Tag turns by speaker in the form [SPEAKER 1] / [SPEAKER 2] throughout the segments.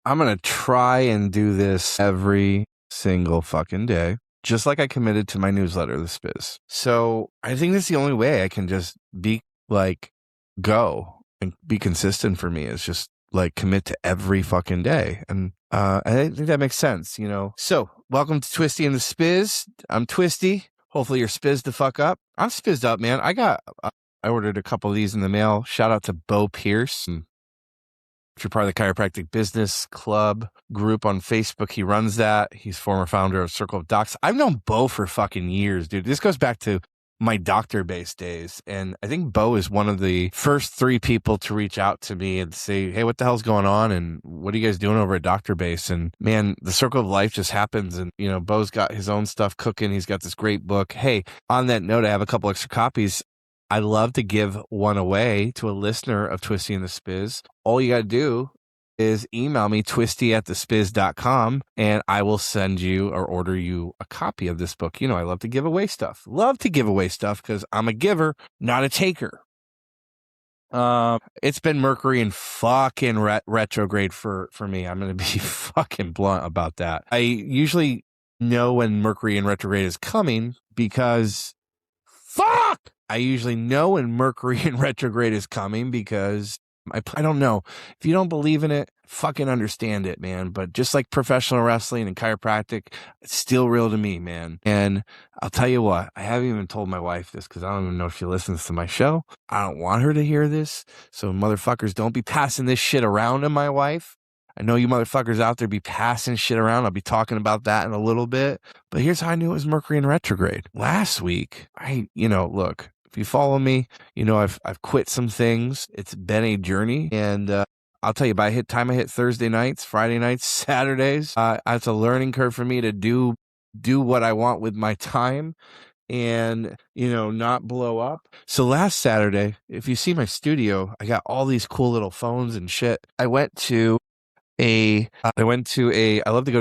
[SPEAKER 1] I'm going to try and do this every single fucking day, just like I committed to my newsletter, the Spizz. So I think that's the only way I can just be like, go and be consistent for me is just like commit to every fucking day. And I think that makes sense, you know? So welcome to Twisty and the Spizz. I'm Twisty. Hopefully you're spizzed the fuck up. I'm spizzed up, man. I ordered a couple of these in the mail. Shout out to Bo Pierce. If you're part of the Chiropractic Business Club group on Facebook, he runs that. He's former founder of Circle of Docs. I've known Bo for fucking years, dude. This goes back to my doctor-based days. And I think Bo is one of the first 3 people to reach out to me and say, hey, what the hell's going on? And what are you guys doing over at Doctor Base? And man, the circle of life just happens. And, you know, Bo's got his own stuff cooking. He's got this great book. Hey, on that note, I have a couple extra copies. I'd love to give one away to a listener of Twisty and the Spizz. All you got to do is email me, twisty@thespizz.com, and I will send you or order you a copy of this book. You know, I love to give away stuff. Love to give away stuff because I'm a giver, not a taker. It's been Mercury and fucking retrograde for me. I'm going to be fucking blunt about that. I usually know when Mercury in retrograde is coming because I usually know when Mercury in retrograde is coming because I don't know. If you don't believe in it, fucking understand it, man. But just like professional wrestling and chiropractic, it's still real to me, man. And I'll tell you what, I haven't even told my wife this because I don't even know if she listens to my show. I don't want her to hear this. So motherfuckers, don't be passing this shit around to my wife. I know you motherfuckers out there be passing shit around. I'll be talking about that in a little bit. But here's how I knew it was Mercury in retrograde. Last week, look, if you follow me, you know I've quit some things. It's been a journey. And I'll tell you, by the time I hit Thursday nights, Friday nights, Saturdays, it's a learning curve for me to do what I want with my time and, you know, not blow up. So last Saturday, if you see my studio, I got all these cool little phones and shit. I love to go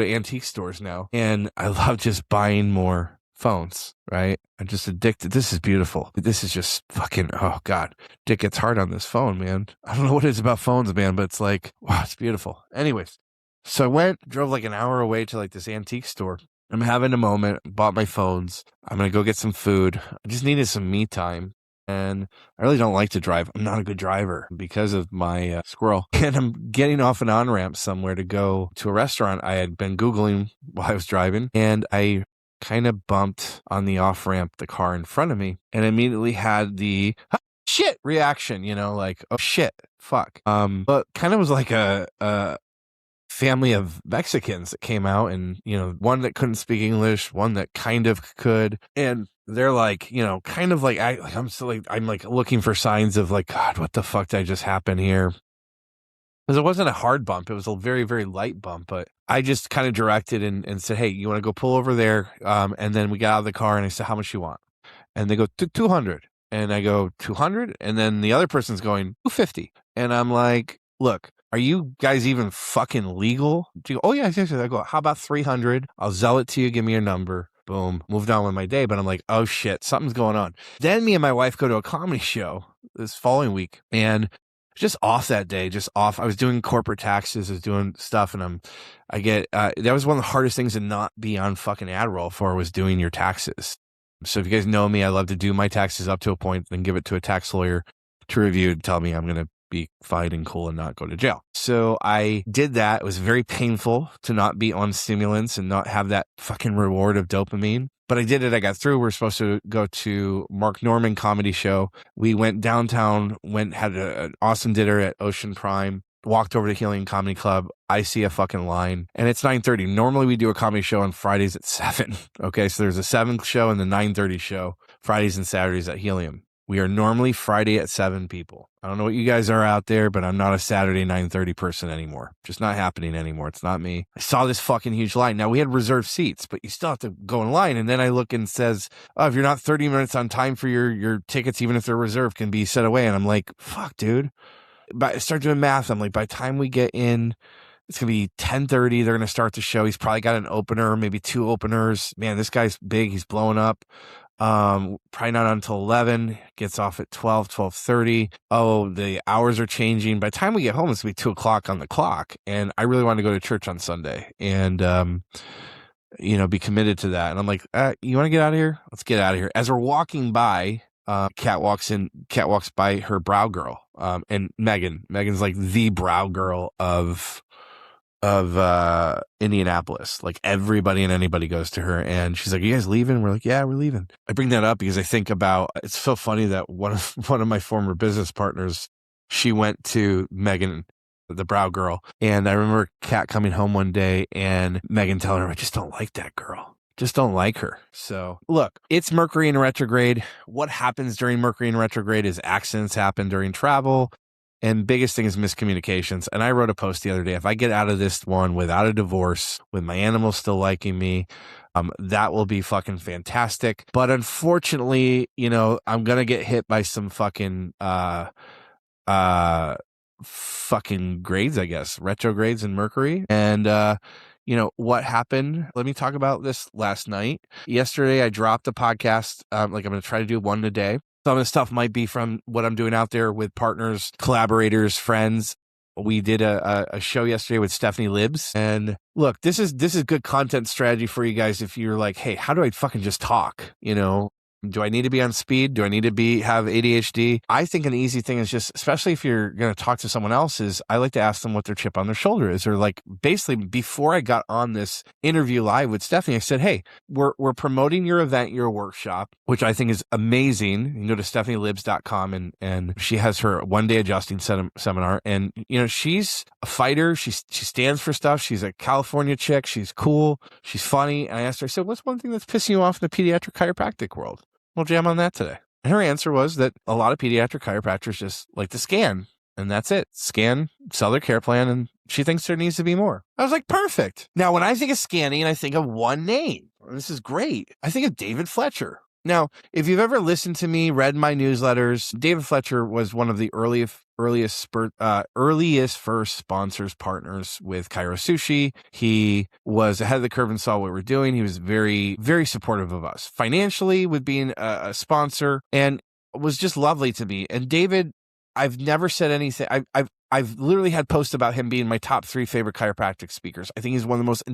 [SPEAKER 1] to antique stores now, and I love just buying more phones, right? I'm just addicted. This is beautiful. This is just fucking, oh God, dick gets hard on this phone, man. I don't know what it is about phones, man, but it's like, wow, it's beautiful. Anyways, so I drove like an hour away to like this antique store. I'm having a moment, bought my phones. I'm going to go get some food. I just needed some me time. And I really don't like to drive. I'm not a good driver because of my squirrel. And I'm getting off an on-ramp somewhere to go to a restaurant I had been Googling while I was driving. And I kind of bumped on the off-ramp the car in front of me and immediately had the shit reaction, you know, like, oh shit, fuck. But kind of was like a family of Mexicans that came out, and, you know, one that couldn't speak English, one that kind of could. And they're like, you know, kind of like, I'm like looking for signs of like, God, what the fuck did just happen here? Because it wasn't a hard bump. It was a very, very light bump, but I just kind of directed and said, hey, you want to go pull over there? And then we got out of the car and I said, how much you want? And they go, 200. And I go, 200? And then the other person's going, 250. And I'm like, look, are you guys even fucking legal? Do you go, oh yeah, I go, how about 300? I'll sell it to you. Give me your number. Boom. Moved on with my day. But I'm like, oh shit, something's going on. Then me and my wife go to a comedy show this following week, and just off that day, just off. I was doing corporate taxes, I was doing stuff, and that was one of the hardest things to not be on fucking Adderall for, was doing your taxes. So if you guys know me, I love to do my taxes up to a point, then give it to a tax lawyer to review and tell me I'm going to be fine and cool and not go to jail. So I did that. It was very painful to not be on stimulants and not have that fucking reward of dopamine. But I did it. I got through. We were supposed to go to Mark Norman comedy show. We went downtown, had an awesome dinner at Ocean Prime, walked over to Helium Comedy Club. I see a fucking line, and it's 9:30. Normally we do a comedy show on Fridays at 7. Okay, so there's a 7 show and the 9:30 show, Fridays and Saturdays at Helium. We are normally Friday at 7 people. I don't know what you guys are out there, but I'm not a Saturday 9:30 person anymore. Just not happening anymore. It's not me. I saw this fucking huge line. Now, we had reserved seats, but you still have to go in line. And then I look and says, oh, if you're not 30 minutes on time for your tickets, even if they're reserved, can be set away. And I'm like, fuck, dude. But I start doing math. I'm like, by the time we get in, it's going to be 10:30. They're going to start the show. He's probably got an opener, maybe 2 openers. Man, this guy's big. He's blowing up. Probably not until 11, gets off at 12, 12:30. Oh, the hours are changing. By the time we get home, it's going to be 2:00 on the clock. And I really want to go to church on Sunday and, be committed to that. And I'm like, you want to get out of here? Let's get out of here. As we're walking by, Kat walks by her brow girl. And Megan's like the brow girl of Indianapolis. Like everybody and anybody goes to her, and she's like, "You guys leaving?" We're like, "Yeah, we're leaving." I bring that up because I think about, it's so funny that one of my former business partners, she went to Megan, the brow girl, and I remember Kat coming home one day and Megan telling her, "I just don't like that girl. Just don't like her." So look, it's Mercury in retrograde. What happens during Mercury in retrograde is accidents happen during travel. And biggest thing is miscommunications. And I wrote a post the other day, if I get out of this one without a divorce, with my animals still liking me, that will be fucking fantastic. But unfortunately, I'm going to get hit by some fucking grades, I guess, retrogrades in Mercury. And, what happened? Let me talk about this last night. Yesterday, I dropped a podcast. I'm going to try to do one a day. Some of the stuff might be from what I'm doing out there with partners, collaborators, friends. We did a show yesterday with Stephanie Libs. And look, this is good content strategy for you guys. If you're like, hey, how do I fucking just talk? Do I need to be on speed? Do I need to have ADHD? I think an easy thing is just, especially if you're going to talk to someone else, is I like to ask them what their chip on their shoulder is. Or like, basically, before I got on this interview live with Stephanie, I said, hey, we're promoting your event, your workshop, which I think is amazing. You can go to stephanielibs.com and she has her one-day adjusting seminar. And, she's a fighter. She stands for stuff. She's a California chick. She's cool. She's funny. And I asked her, I said, what's one thing that's pissing you off in the pediatric chiropractic world? We'll jam on that today. And her answer was that a lot of pediatric chiropractors just like to scan, and that's it. Scan, sell their care plan, and she thinks there needs to be more. I was like, perfect. Now, when I think of scanning, I think of one name. This is great. I think of David Fletcher. Now, if you've ever listened to me, read my newsletters, David Fletcher was one of the earliest first sponsors, partners with Cairo Sushi. He was ahead of the curve and saw what we're doing. He was very, very supportive of us financially with being a sponsor, and was just lovely to me. And David, I've never said anything. I've literally had posts about him being my top 3 favorite chiropractic speakers. I think he's one of the most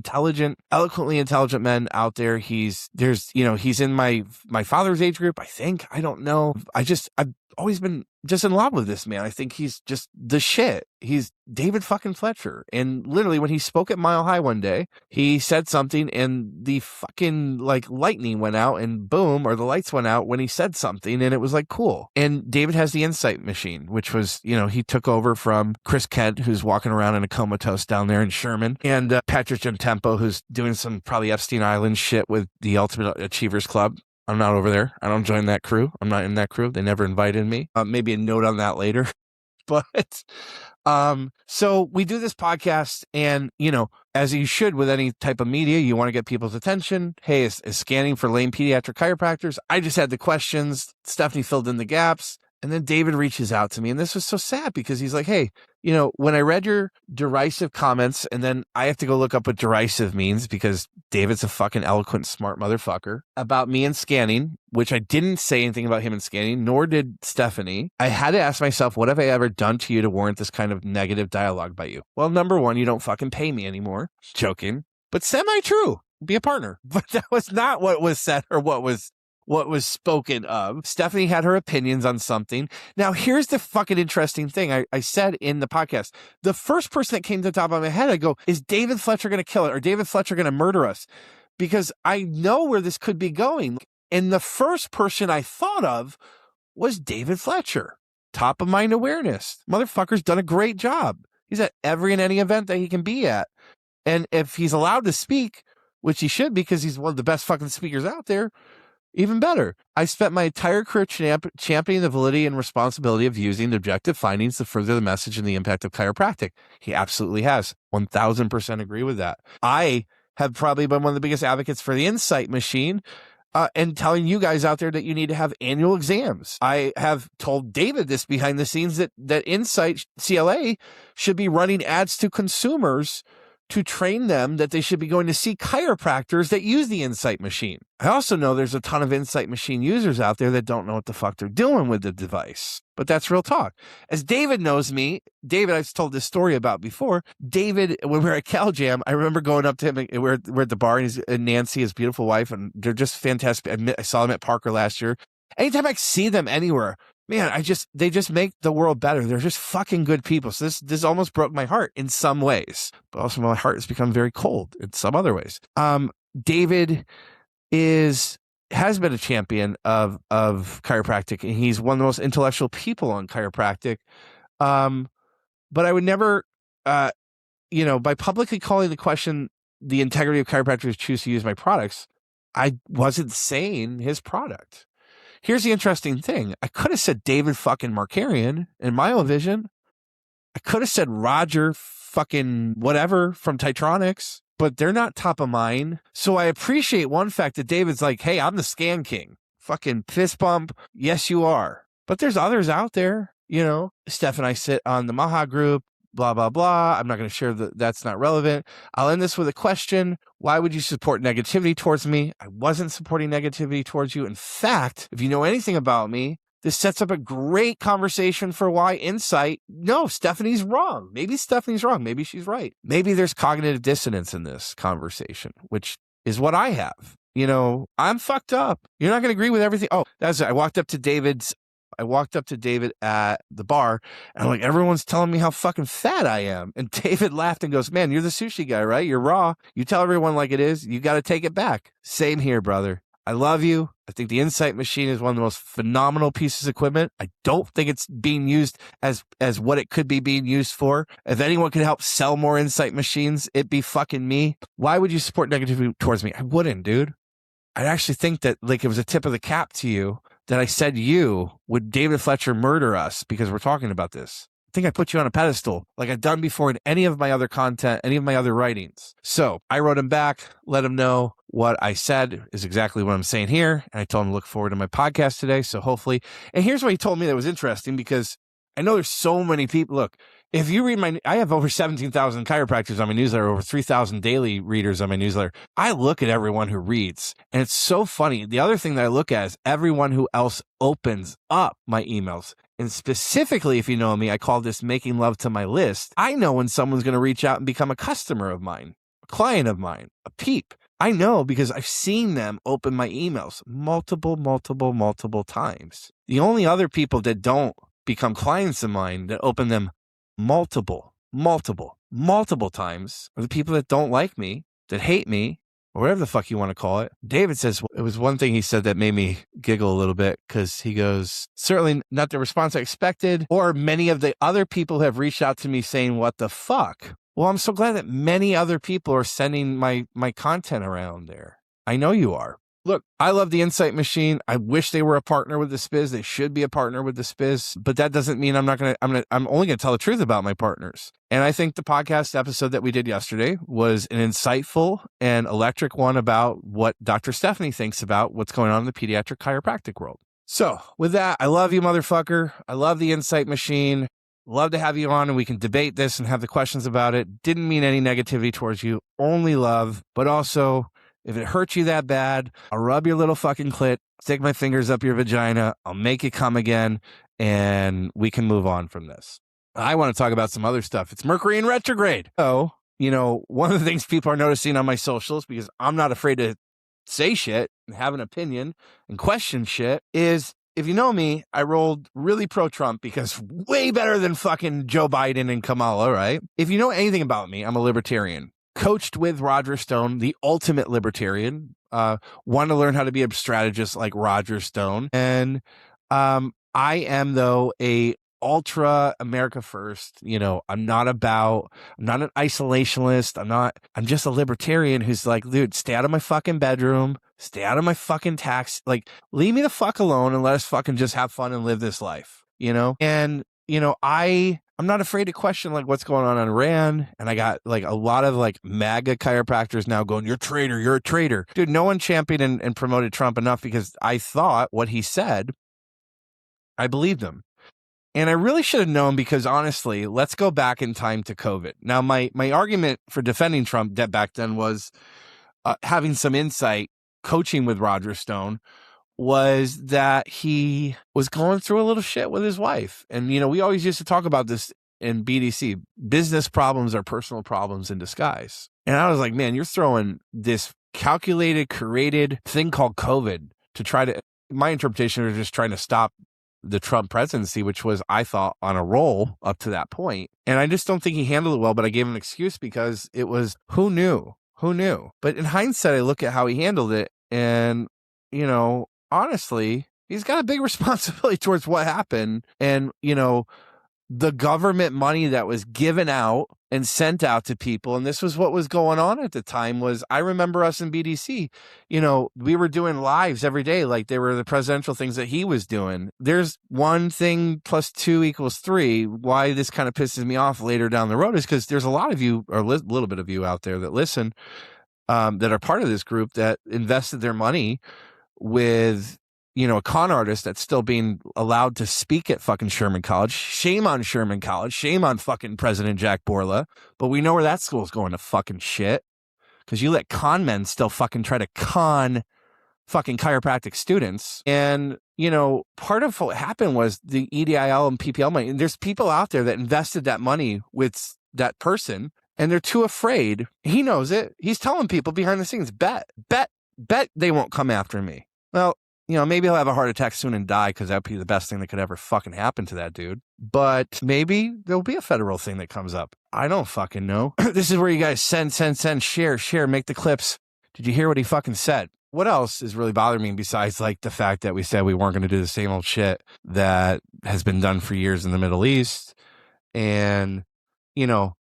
[SPEAKER 1] eloquently intelligent men out there. He's in my father's age group, I think. I don't know. I've always been just in love with this man. I think he's just the shit. He's David fucking Fletcher. And literally when he spoke at Mile High one day, he said something and the fucking lightning went out and boom, or the lights went out when he said something, and it was cool. And David has the Insight machine, which was, he took over from Chris Kent, who's walking around in a comatose down there in Sherman, and Patrick Gentempo, who's doing some probably Epstein Island shit with the Ultimate Achievers Club. I'm not over there. I don't join that crew. I'm not in that crew. They never invited me. Maybe a note on that later. But so we do this podcast, and as you should with any type of media, you want to get people's attention. Hey, is scanning for lame pediatric chiropractors? I just had the questions. Stephanie filled in the gaps. And then David reaches out to me, and this was so sad because he's like, hey, when I read your derisive comments, and then I have to go look up what derisive means because David's a fucking eloquent, smart motherfucker, about me and scanning, which I didn't say anything about him and scanning, nor did Stephanie. I had to ask myself, what have I ever done to you to warrant this kind of negative dialogue by you? Well, number one, you don't fucking pay me anymore. Joking, but semi-true. Be a partner. But that was not what was said or what was spoken of. Stephanie had her opinions on something. Now, here's the fucking interesting thing. I said in the podcast, the first person that came to the top of my head, I go, is David Fletcher going to kill it? Or David Fletcher going to murder us? Because I know where this could be going. And the first person I thought of was David Fletcher. Top of mind awareness. Motherfucker's done a great job. He's at every and any event that he can be at. And if he's allowed to speak, which he should because he's one of the best fucking speakers out there, even better. I spent my entire career championing the validity and responsibility of using objective findings to further the message and the impact of chiropractic. He absolutely has. 1000% agree with that. I have probably been one of the biggest advocates for the Insight machine and telling you guys out there that you need to have annual exams. I have told David this behind the scenes that Insight CLA should be running ads to consumers to train them that they should be going to see chiropractors that use the Insight machine. I also know there's a ton of Insight machine users out there that don't know what the fuck they're doing with the device. But that's real talk. As David knows me, David, I've told this story about before. David, when we were at Cal Jam, I remember going up to him. We're at the bar, and Nancy, his beautiful wife, and they're just fantastic. I saw them at Parker last year. Anytime I see them anywhere, man, they just make the world better. They're just fucking good people. So this almost broke my heart in some ways, but also my heart has become very cold in some other ways. David has been a champion of chiropractic, and he's one of the most intellectual people on chiropractic. But I would never, by publicly calling the question the integrity of chiropractors who choose to use my products, I wasn't saying his product. Here's the interesting thing. I could have said David fucking Markarian in my own vision. I could have said Roger fucking whatever from Titronics, but they're not top of mind. So I appreciate one fact that David's like, hey, I'm the Scan King. Fucking fist bump. Yes, you are. But there's others out there. Steph and I sit on the MAHA group, blah, blah, blah. I'm not going to share that's not relevant. I'll end this with a question. Why would you support negativity towards me? I wasn't supporting negativity towards you. In fact, if you know anything about me, this sets up a great conversation for why Insight. No, Stephanie's wrong. Maybe Stephanie's wrong. Maybe she's right. Maybe there's cognitive dissonance in this conversation, which is what I have. I'm fucked up. You're not going to agree with everything. Oh, that's it. I walked up to David at the bar, and I'm like, everyone's telling me how fucking fat I am. And David laughed and goes, man, you're the sushi guy, right? You're raw. You tell everyone like it is. You got to take it back. Same here, brother. I love you. I think the Insight machine is one of the most phenomenal pieces of equipment. I don't think it's being used as what it could be being used for. If anyone could help sell more Insight machines, it'd be fucking me. Why would you support negativity towards me? I wouldn't, dude. I'd actually think that like it was a tip of the cap to you that I said would David Fletcher murder us because we're talking about this. I think I put you on a pedestal like I've done before in any of my other content, any of my other writings. So I wrote him back, let him know what I said is exactly what I'm saying here. And I told him to look forward to my podcast today. So hopefully, and here's what he told me that was interesting, because I know there's so many people. Look, if you read I have over 17,000 chiropractors on my newsletter, over 3,000 daily readers on my newsletter. I look at everyone who reads, and it's so funny. The other thing that I look at is everyone who else opens up my emails. And specifically, if you know me, I call this making love to my list. I know when someone's going to reach out and become a customer of mine, a client of mine, a peep. I know because I've seen them open my emails multiple times. The only other people that don't become clients of mine that open them multiple times are the people that don't like me, that hate me, or whatever the fuck you want to call it. David says, it was one thing he said that made me giggle a little bit, because he goes, certainly not the response I expected, or many of the other people have reached out to me saying, what the fuck? Well, I'm so glad that many other people are sending my content around there. I know you are. Look, I love the Insight machine. I wish they were a partner with the Spizz. They should be a partner with the Spizz, but that doesn't mean I'm only going to tell the truth about my partners. And I think the podcast episode that we did yesterday was an insightful and electric one about what Dr. Stephanie thinks about what's going on in the pediatric chiropractic world. So with that, I love you, motherfucker. I love the Insight machine. Love to have you on and we can debate this and have the questions about it. Didn't mean any negativity towards you, only love, but also, if it hurts you that bad, I'll rub your little fucking clit, stick my fingers up your vagina, I'll make it come again, and we can move on from this. I want to talk about some other stuff. It's Mercury in retrograde. So, one of the things people are noticing on my socials, because I'm not afraid to say shit and have an opinion and question shit, is, if you know me, I rolled really pro-Trump because way better than fucking Joe Biden and Kamala, right? If you know anything about me, I'm a libertarian. Coached with Roger Stone, the ultimate libertarian, want to learn how to be a strategist like Roger Stone. And I am, though, a ultra America first. I'm not an isolationist. I'm just a libertarian who's like, dude, stay out of my fucking bedroom, stay out of my fucking tax. Like, leave me the fuck alone and let us fucking just have fun and live this life, And, I'm not afraid to question like what's going on in Iran. And I got like a lot of like MAGA chiropractors now going, you're a traitor. Dude, no one championed and promoted Trump enough because I thought what he said, I believed him. And I really should have known because honestly, let's go back in time to COVID. Now, my argument for defending Trump back then was having some insight, coaching with Roger Stone, was that he was going through a little shit with his wife. And, we always used to talk about this in BDC. Business problems are personal problems in disguise. And I was like, man, you're throwing this calculated, created thing called COVID to try to, my interpretation was just trying to stop the Trump presidency, which was, I thought, on a roll up to that point. And I just don't think he handled it well, but I gave him an excuse because it was, who knew? Who knew? But in hindsight, I look at how he handled it and, honestly, he's got a big responsibility towards what happened. And, the government money that was given out and sent out to people. And this was what was going on at the time was, I remember us in BDC, we were doing lives every day. Like they were the presidential things that he was doing. There's one thing plus 2 equals 3. Why this kind of pisses me off later down the road is because there's a lot of you, or a little bit of you out there that listen, that are part of this group that invested their money with, a con artist that's still being allowed to speak at fucking Sherman College. Shame on Sherman College. Shame on fucking President Jack Borla. But we know where that school's going to fucking shit. Because you let con men still fucking try to con fucking chiropractic students. And, part of what happened was the EDIL and PPL money. And there's people out there that invested that money with that person. And they're too afraid. He knows it. He's telling people behind the scenes, bet they won't come after me. Well, maybe he'll have a heart attack soon and die because that'd be the best thing that could ever fucking happen to that dude. But maybe there'll be a federal thing that comes up. I don't fucking know. This is where you guys send, share, make the clips. Did you hear what he fucking said? What else is really bothering me besides like the fact that we said we weren't going to do the same old shit that has been done for years in the Middle East? And,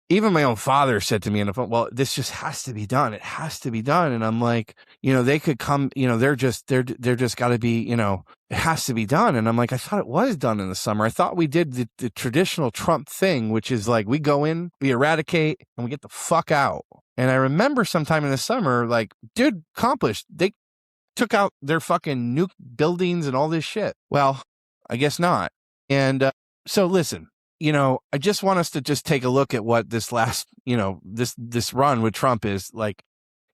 [SPEAKER 1] even my own father said to me on the phone, well, this just has to be done. It has to be done. And I'm like, they could come, they're just got to be, it has to be done. And I'm like, I thought it was done in the summer. I thought we did the traditional Trump thing, which is like, we go in, we eradicate, and we get the fuck out. And I remember sometime in the summer, like, dude, accomplished. They took out their fucking nuke buildings and all this shit. Well, I guess not. And so listen, I just want us to just take a look at what this last, this run with Trump is like,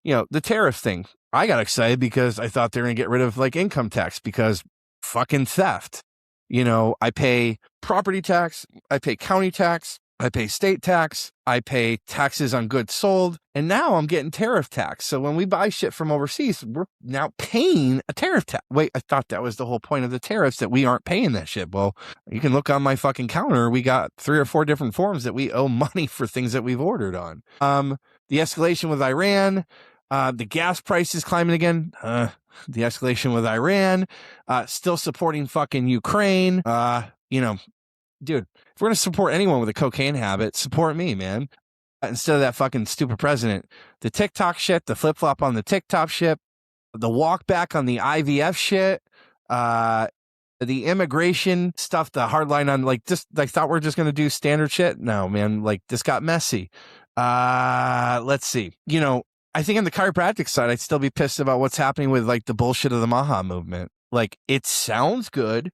[SPEAKER 1] the tariff thing. I got excited because I thought they were going to get rid of like income tax because fucking theft. I pay property tax, I pay county tax, I pay state tax, I pay taxes on goods sold, and now I'm getting tariff tax. So when we buy shit from overseas, we're now paying a tariff tax. Wait, I thought that was the whole point of the tariffs, that we aren't paying that shit. Well, you can look on my fucking counter. We got 3 or 4 different forms that we owe money for things that we've ordered on. The escalation with Iran, the gas prices climbing again. The escalation with Iran, still supporting fucking Ukraine. Dude, if we're going to support anyone with a cocaine habit, support me, man. Instead of that fucking stupid president. The TikTok shit, the flip-flop on the TikTok shit, the walk back on the IVF shit, the immigration stuff, the hardline on like just, I thought we're just going to do standard shit. No, man, like this got messy. Let's see. I think on the chiropractic side, I'd still be pissed about what's happening with like the bullshit of the MAHA movement. Like it sounds good.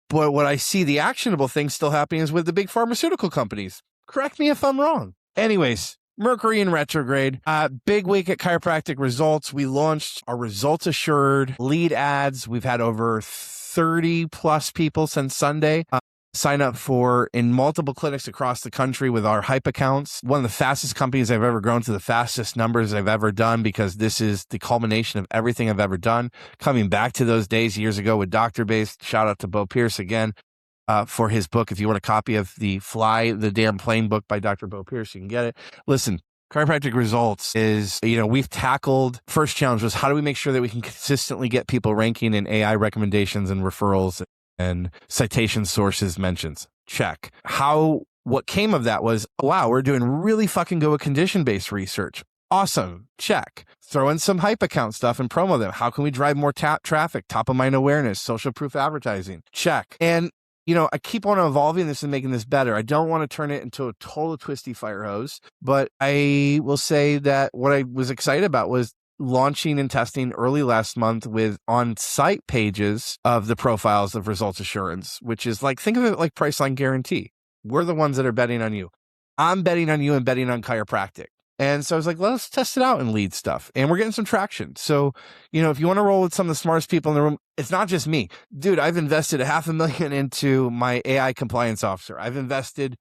[SPEAKER 1] But what I see the actionable thing still happening is with the big pharmaceutical companies. Correct me if I'm wrong. Anyways, Mercury in retrograde. Big week at Chiropractic Results. We launched our Results Assured lead ads. We've had over 30 plus people since Sunday sign up for in multiple clinics across the country with our hype accounts. One of the fastest companies I've ever grown to, the fastest numbers I've ever done, because this is the culmination of everything I've ever done. Coming back to those days years ago with Dr. Base. Shout out to Bo Pierce again for his book. If you want a copy of the Fly the Damn Plane book by Dr. Bo Pierce, you can get it. Listen, Chiropractic Results is, we've tackled, first challenge was how do we make sure that we can consistently get people ranking in AI recommendations and referrals and citation sources mentions. Check. What came of that was, wow, we're doing really fucking good with condition-based research. Awesome. Check. Throw in some hype account stuff and promo them. How can we drive more traffic, top of mind awareness, social proof advertising? Check. And I keep on evolving this and making this better. I don't want to turn it into a total twisty fire hose, but I will say that what I was excited about was launching and testing early last month with on-site pages of the profiles of Results Assurance, which is like, think of it like Priceline Guarantee. We're the ones that are betting on you. I'm betting on you and betting on chiropractic. And so I was like, let's test it out and lead stuff. And we're getting some traction. So, if you want to roll with some of the smartest people in the room, it's not just me. Dude, I've invested $500,000 into my AI compliance officer. I've invested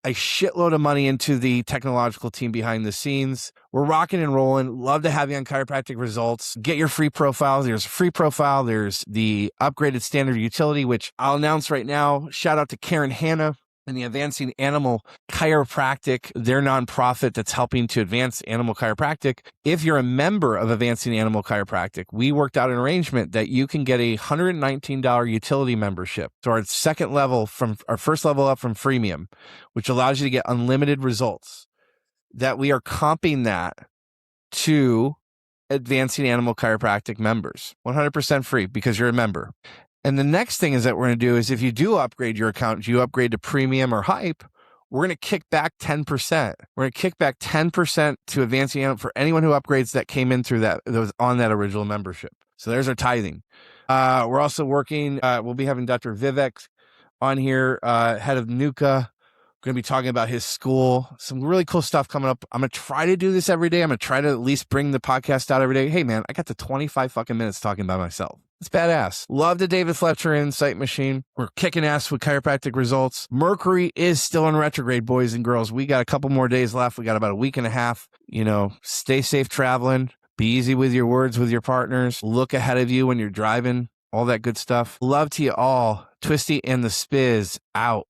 [SPEAKER 1] a shitload of money into the technological team behind the scenes. We're rocking and rolling. Love to have you on Chiropractic Results. Get your free profile. There's a free profile. There's the upgraded standard utility, which I'll announce right now. Shout out to Karen Hanna and the Advancing Animal Chiropractic, their nonprofit that's helping to advance animal chiropractic. If you're a member of Advancing Animal Chiropractic, we worked out an arrangement that you can get a $119 utility membership. So our second level from our first level up from freemium, which allows you to get unlimited results, that we are comping that to Advancing Animal Chiropractic members, 100% free because you're a member. And the next thing is that we're going to do is if you do upgrade your account, you upgrade to premium or hype, we're going to kick back 10%. We're going to kick back 10% to Advancing Animal for anyone who upgrades that came in through that was on that original membership. So there's our tithing. We're also working, we'll be having Dr. Vivek on here, head of NUCA. We're going to be talking about his school. Some really cool stuff coming up. I'm going to try to do this every day. I'm going to try to at least bring the podcast out every day. Hey, man, I got to 25 fucking minutes talking by myself. It's badass. Love the David Fletcher Insight Machine. We're kicking ass with Chiropractic Results. Mercury is still in retrograde, boys and girls. We got a couple more days left. We got about a week and a half. Stay safe traveling. Be easy with your words with your partners. Look ahead of you when you're driving. All that good stuff. Love to you all. Twisty and the Spizz out.